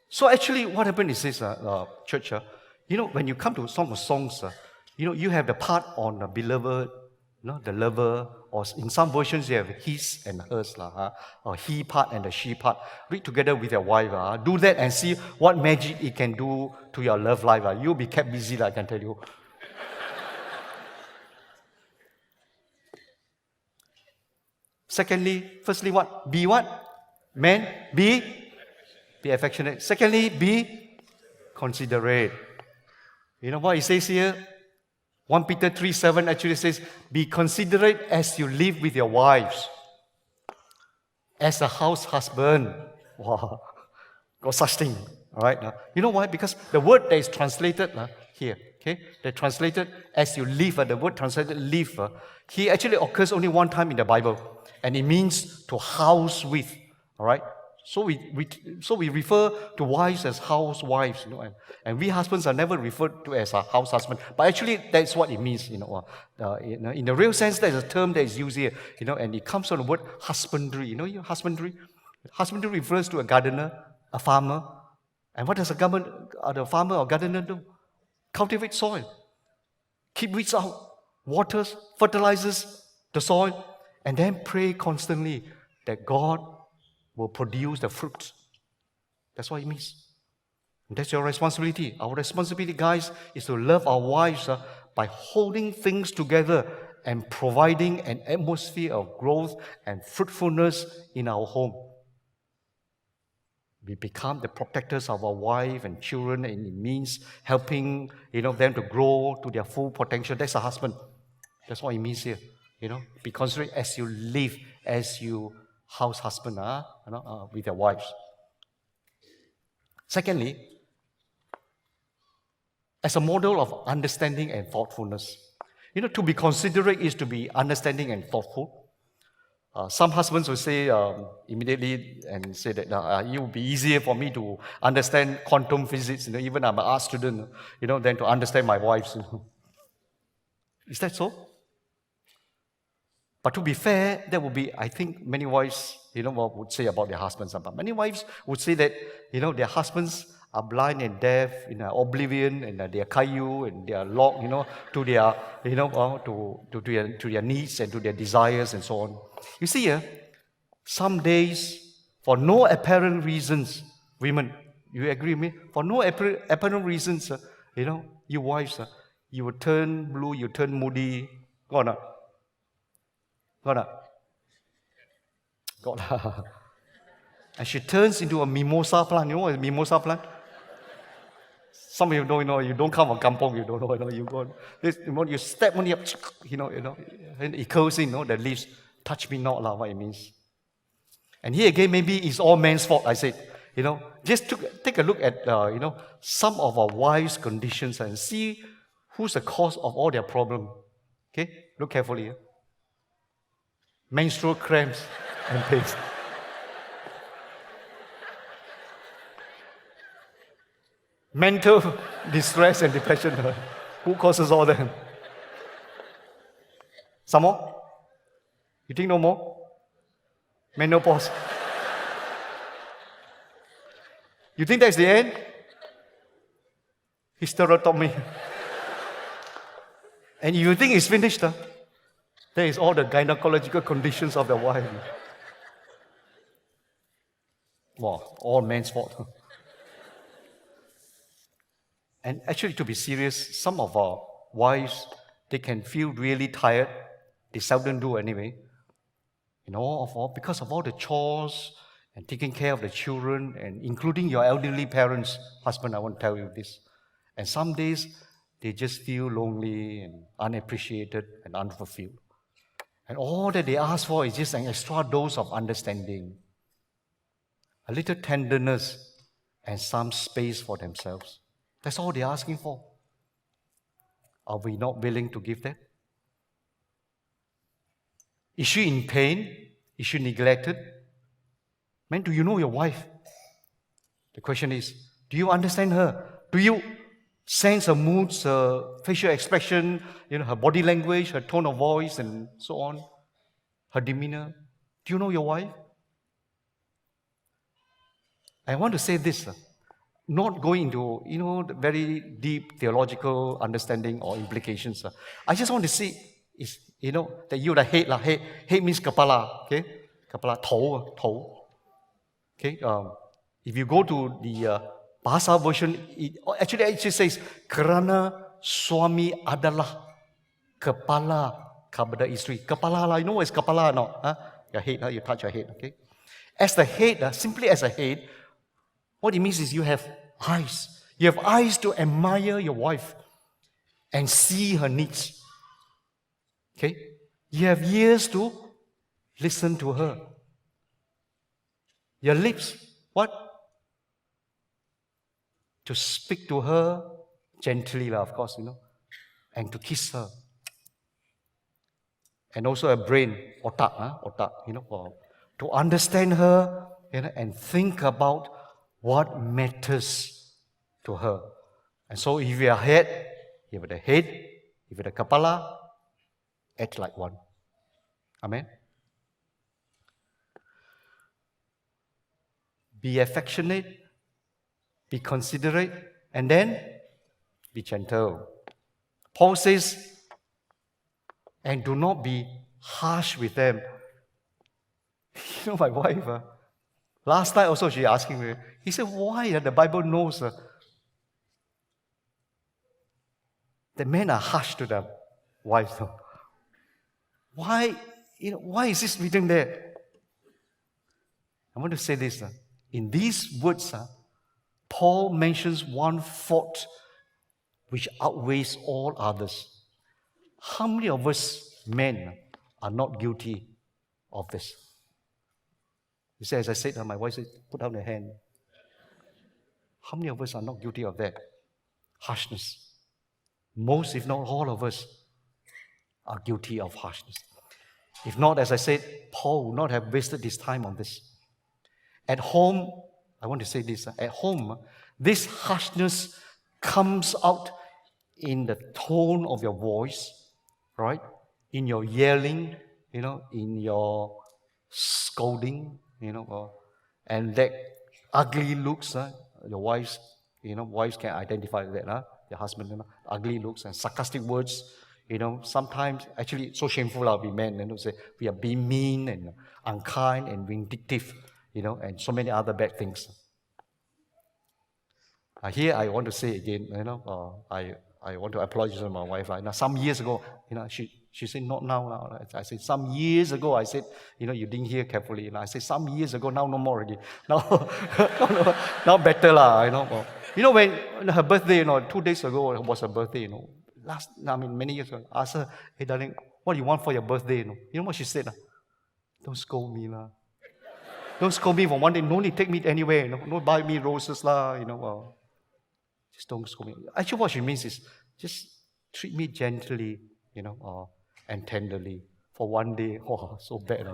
So actually, what happened is this, church. When you come to Song of Songs, you have the part on the beloved, the lover, or in some versions you have his and hers, or he part and the she part. Read together with your wife. Do that and see what magic it can do to your love life. You'll be kept busy, I can tell you. Firstly, what? Be what? Men, be affectionate. Secondly, be considerate. You know what it says here? 1 Peter 3:7 actually says, be considerate as you live with your wives, as a house husband. Wow, got such thing. All right. You know why? Because the word that is translated here, okay, they translated as you live, the word translated live, here actually occurs only one time in the Bible, and it means to house with. All right. So we refer to wives as housewives, and we husbands are never referred to as a house husband. But actually, that's what it means, in the real sense, there's a term that is used here, and it comes from the word husbandry. Husbandry. Husbandry refers to a gardener, a farmer, and what does the farmer or gardener do? Cultivate soil, keep weeds out, waters, fertilizes the soil, and then pray constantly that God will produce the fruit. That's what it means. And that's your responsibility. Our responsibility, guys, is to love our wives by holding things together and providing an atmosphere of growth and fruitfulness in our home. We become the protectors of our wife and children, and it means helping them to grow to their full potential. That's a husband. That's what it means here. Be considerate as you live, as you house husband with your wives. Secondly, as a model of understanding and thoughtfulness. To be considerate is to be understanding and thoughtful. Some husbands will say immediately and say that it will be easier for me to understand quantum physics, even I'm an art student, than to understand my wives. Is that so? But to be fair, that would be, I think, many wives, what would say about their husbands. But many wives would say that, their husbands are blind and deaf, oblivion, and they are kayu, and they are locked, to their, to their needs and to their desires and so on. You see here, some days, for no apparent reasons, women, you agree with me? For no apparent reasons, you wives, you will turn blue, you turn moody. Go on. God. And she turns into a mimosa plant. You know what is a mimosa plant? Some of you don't know. You don't come from kampong. You don't know. You go. You step on it, and it curls in. The leaves. Touch me not, what it means. And here again, maybe it's all men's fault. I said, just take a look at some of our wives' conditions and see who's the cause of all their problem. Okay, look carefully here. Menstrual cramps and pains. Mental distress and depression. Who causes all that? Some more? You think no more? Menopause. You think that's the end? Hysterectomy. And if you think it's finished, there is all the gynecological conditions of the wife. Wow, all men's fault. And actually, to be serious, some of our wives, they can feel really tired. They seldom do anyway. Because of all the chores and taking care of the children, and including your elderly parents, husband, I want to tell you this. And some days, they just feel lonely and unappreciated and unfulfilled. And all that they ask for is just an extra dose of understanding, a little tenderness, and some space for themselves. That's all they're asking for. Are we not willing to give that? Is she in pain? Is she neglected? Man, do you know your wife? The question is, do you understand her? Do you sense her moods, her facial expression, her body language, her tone of voice, and so on, her demeanor? Do you know your wife? I want to say this, not going into, the very deep theological understanding or implications. I just want to see, that you're the head. Head means kepala, okay? Kepala, 头. Okay, if you go to the Bahasa version, it actually says, kerana suami adalah kepala kepada isteri. Kepala lah, you know what is kepala or not? Your head, you touch your head, okay? As the head, simply as a head, what it means is you have eyes. You have eyes to admire your wife and see her needs. Okay? You have ears to listen to her. Your lips, what? To speak to her gently, of course, and to kiss her. And also a brain, otak, to understand her, and think about what matters to her. And so if you are head, if you're the head, if you're the kepala, act like one. Amen? Be affectionate, be considerate, and then be gentle. Paul says, and do not be harsh with them. My wife, last night also she asking me, he said, why the Bible knows that men are harsh to their wives? Why is this written there? I want to say this. In these words, Paul mentions one fault which outweighs all others. How many of us men are not guilty of this? You say, as I said, my wife said, put down the hand. How many of us are not guilty of that? Harshness. Most, if not all of us, are guilty of harshness. If not, as I said, Paul would not have wasted his time on this. At home, I want to say this, at home, this harshness comes out in the tone of your voice, right? In your yelling, in your scolding, and that ugly looks, your wives, wives can identify that, your husband, ugly looks and sarcastic words, sometimes, actually, it's so shameful, we men, say, we are being mean and unkind and vindictive, and so many other bad things. Here, I want to say again, I want to apologize to my wife. Now, some years ago, she said, not now. I said, some years ago, I said, you didn't hear carefully. I said, some years ago, now no more already. Now better lah, when her birthday, 2 days ago was her birthday, many years ago, I asked her, hey darling, what do you want for your birthday? You know what she said? Don't scold me lah. Don't scold me for one day. No need take me anywhere. Don't buy me roses lah. Just don't scold me. Actually, what she means is just treat me gently, and tenderly for one day. Oh, so bad.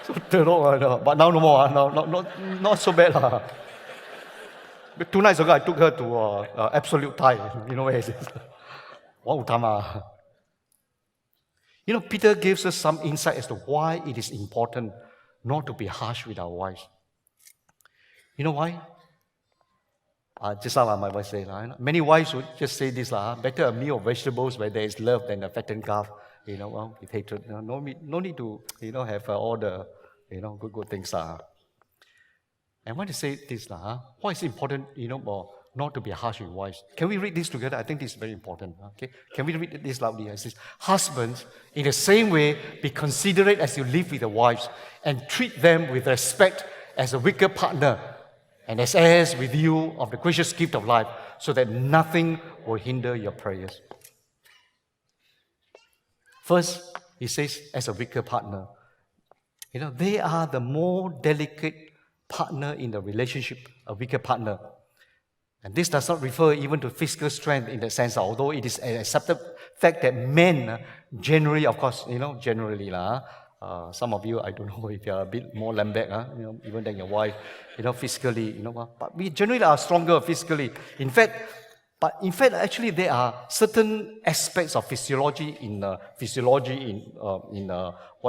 So teruk. But now no more. Not so bad lah. 2 nights ago, I took her to Absolute Thai. You know where it is? Utama. Peter gives us some insight as to why it is important not to be harsh with our wives. You know why? Just now my wife said, many wives would just say this, better a meal of vegetables where there is love than a fattened calf, with hatred. No need to, have all the, good things. I want to say this, why is it important, not to be harsh with wives? Can we read this together? I think this is very important. Okay, can we read this loudly? It says, husbands, in the same way, be considerate as you live with your wives, and treat them with respect as a weaker partner, and as heirs with you of the gracious gift of life, so that nothing will hinder your prayers. First, he says, as a weaker partner. They are the more delicate partner in the relationship, a weaker partner. And this does not refer even to physical strength in the sense, although it is an accepted fact that men generally, of course, generally, some of you, I don't know if you are a bit more lamback, even than your wife, physically, but we generally are stronger physically. In fact, actually, there are certain aspects of physiology in what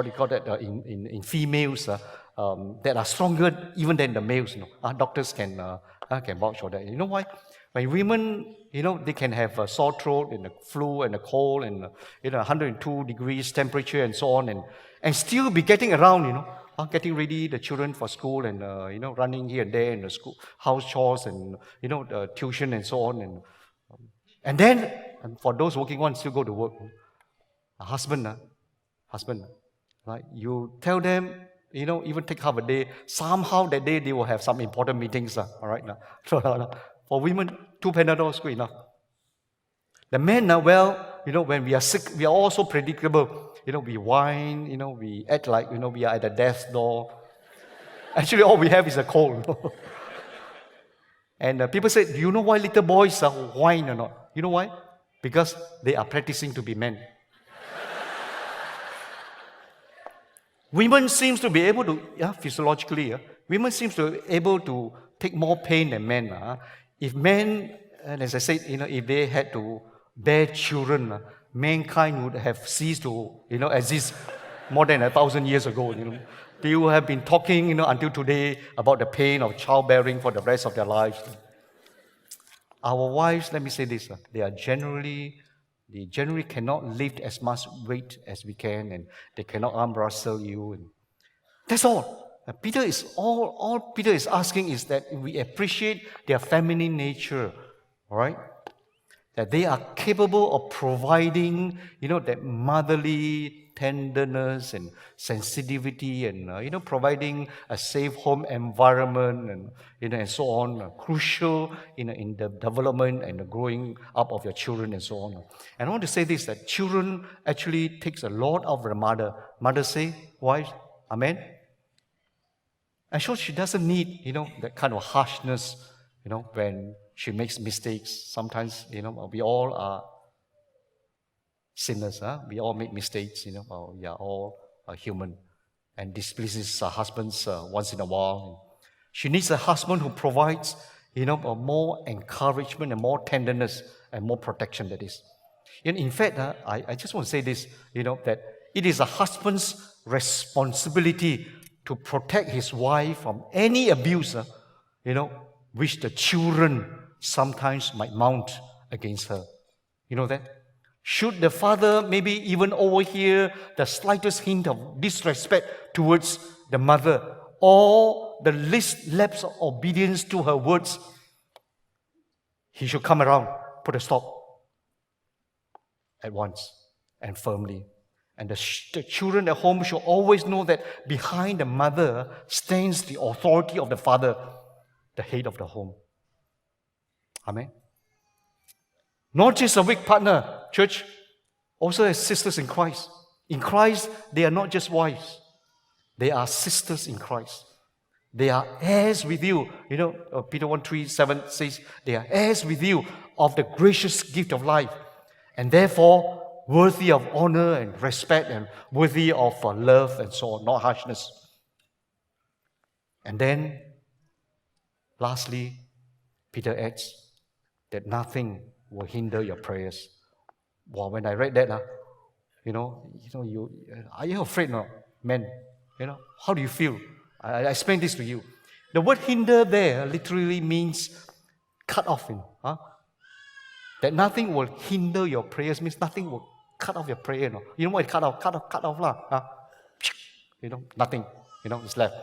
do you call that, in females that are stronger even than the males. Doctors can vouch for that. You know why? When women, they can have a sore throat and the flu and the cold and 102 degrees temperature and so on, and still be getting around, getting ready the children for school and running here and there in the school house chores and the tuition and so on, and then for those working ones still go to work. A husband, right? You tell them, even take half a day. Somehow that day they will have some important meetings. All right now. For women, 2 Panadols is good enough. The men, when we are sick, we are also predictable. We whine, we act like, we are at the death's door. Actually, all we have is a cold. And people say, do you know why little boys whine or not? You know why? Because they are practicing to be men. Women seems to be able to, physiologically, women seems to be able to take more pain than men. If men, and as I said, if they had to bear children, mankind would have ceased to, exist more than 1,000 years ago. They would have been talking, until today about the pain of childbearing for the rest of their lives. Our wives, let me say this, they generally cannot lift as much weight as we can, and they cannot arm wrestle you. And that's all. Peter is asking is that we appreciate their feminine nature, all right? That they are capable of providing, that motherly tenderness and sensitivity and, providing a safe home environment and so on, crucial in the development and the growing up of your children and so on. And I want to say this, that children actually takes a lot of the mother. Mother say, wives, amen? And so she doesn't need, that kind of harshness, when she makes mistakes. Sometimes, we all are sinners. We all make mistakes, we are all human. And displeases our husbands once in a while. She needs a husband who provides, more encouragement and more tenderness and more protection, that is. In fact, I just want to say this, that it is a husband's responsibility to protect his wife from any abuse, which the children sometimes might mount against her. You know that? Should the father maybe even overhear the slightest hint of disrespect towards the mother, or the least lapse of obedience to her words, he should come around, put a stop at once and firmly. And the children at home should always know that behind the mother stands the authority of the father, the head of the home. Amen. Not just a weak partner, church, also as sisters in Christ. In Christ, they are not just wives. They are sisters in Christ. They are heirs with you. Peter 1:3-7 says, they are heirs with you of the gracious gift of life, and therefore worthy of honor and respect and worthy of love and so on, not harshness. And then, lastly, Peter adds that nothing will hinder your prayers. Well, when I read that, are you afraid now, men? How do you feel? I explain this to you. The word hinder there literally means cut off. Huh? That nothing will hinder your prayers means nothing will cut off your prayer. You know what cut off? Cut off lah. Huh? Nothing. Is left.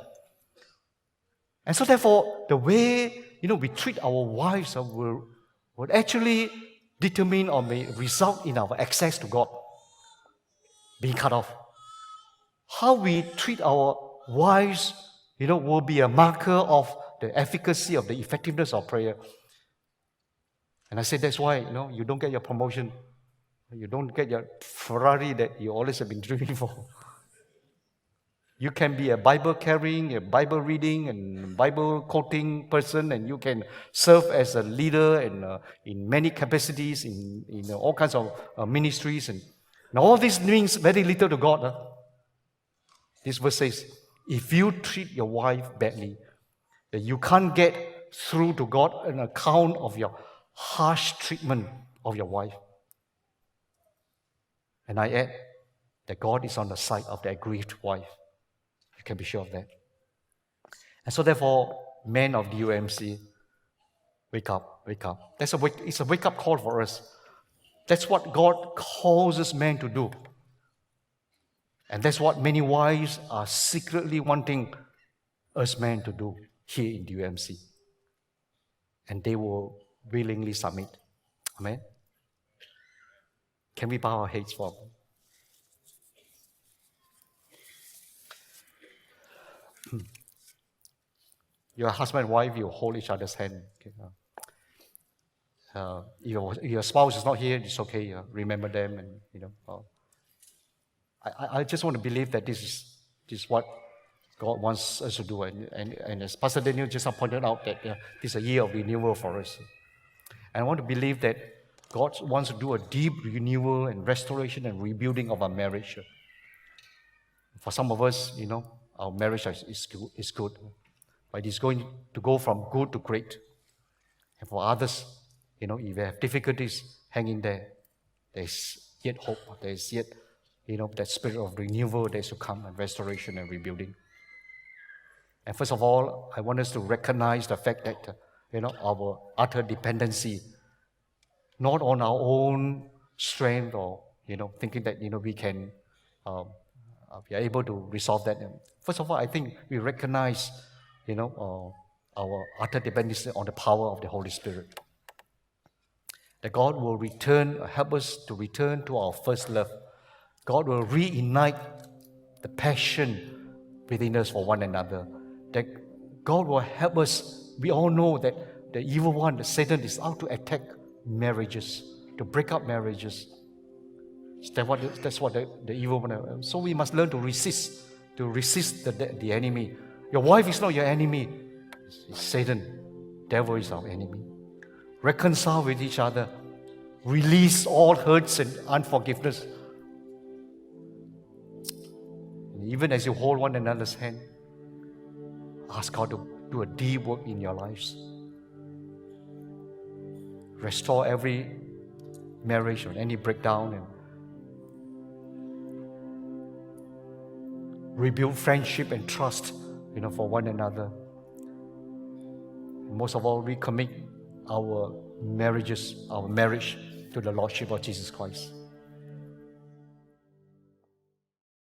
And so therefore, the way we treat our wives will actually determine or may result in our access to God being cut off. How we treat our wives, will be a marker of the efficacy of the effectiveness of prayer. And I said that's why, you don't get your promotion. You don't get your Ferrari that you always have been dreaming for. You can be a Bible carrying, a Bible reading, and Bible quoting person, and you can serve as a leader in many capacities, in all kinds of ministries. And all this means very little to God. This verse says, if you treat your wife badly, that you can't get through to God on account of your harsh treatment of your wife. And I add that God is on the side of the aggrieved wife. You can be sure of that. And so therefore, men of DUMC, wake up, wake up. It's a wake-up call for us. That's what God calls us men to do. And that's what many wives are secretly wanting us men to do here in DUMC. And they will willingly submit. Amen? Can we bow our heads for a moment? Your husband and wife, you hold each other's hand. Okay? If your spouse is not here, it's okay. Remember them, and I just want to believe that this is what God wants us to do. And as Pastor Daniel just pointed out, that this is a year of renewal for us. And I want to believe that God wants to do a deep renewal and restoration and rebuilding of our marriage. For some of us, our marriage is good. But it's going to go from good to great. And for others, if you have difficulties hanging there, there's yet hope. There's yet, that spirit of renewal that is to come, and restoration and rebuilding. And first of all, I want us to recognize the fact that, our utter dependency, not on our own strength or, thinking that, we can, we are able to resolve that. And first of all, I think we recognize, our utter dependency on the power of the Holy Spirit. That God will help us to return to our first love. God will reignite the passion within us for one another. That God will help us. We all know that the evil one, the Satan, is out to attack marriages, to break up marriages. That's what the evil one. So we must learn to resist the enemy. Your wife is not your enemy. It's Satan. Devil is our enemy. Reconcile with each other. Release all hurts and unforgiveness. And even as you hold one another's hand, ask God to do a deep work in your lives. Restore every marriage or any breakdown, and rebuild friendship and trust, for one another. And most of all, recommit our marriage to the Lordship of Jesus Christ.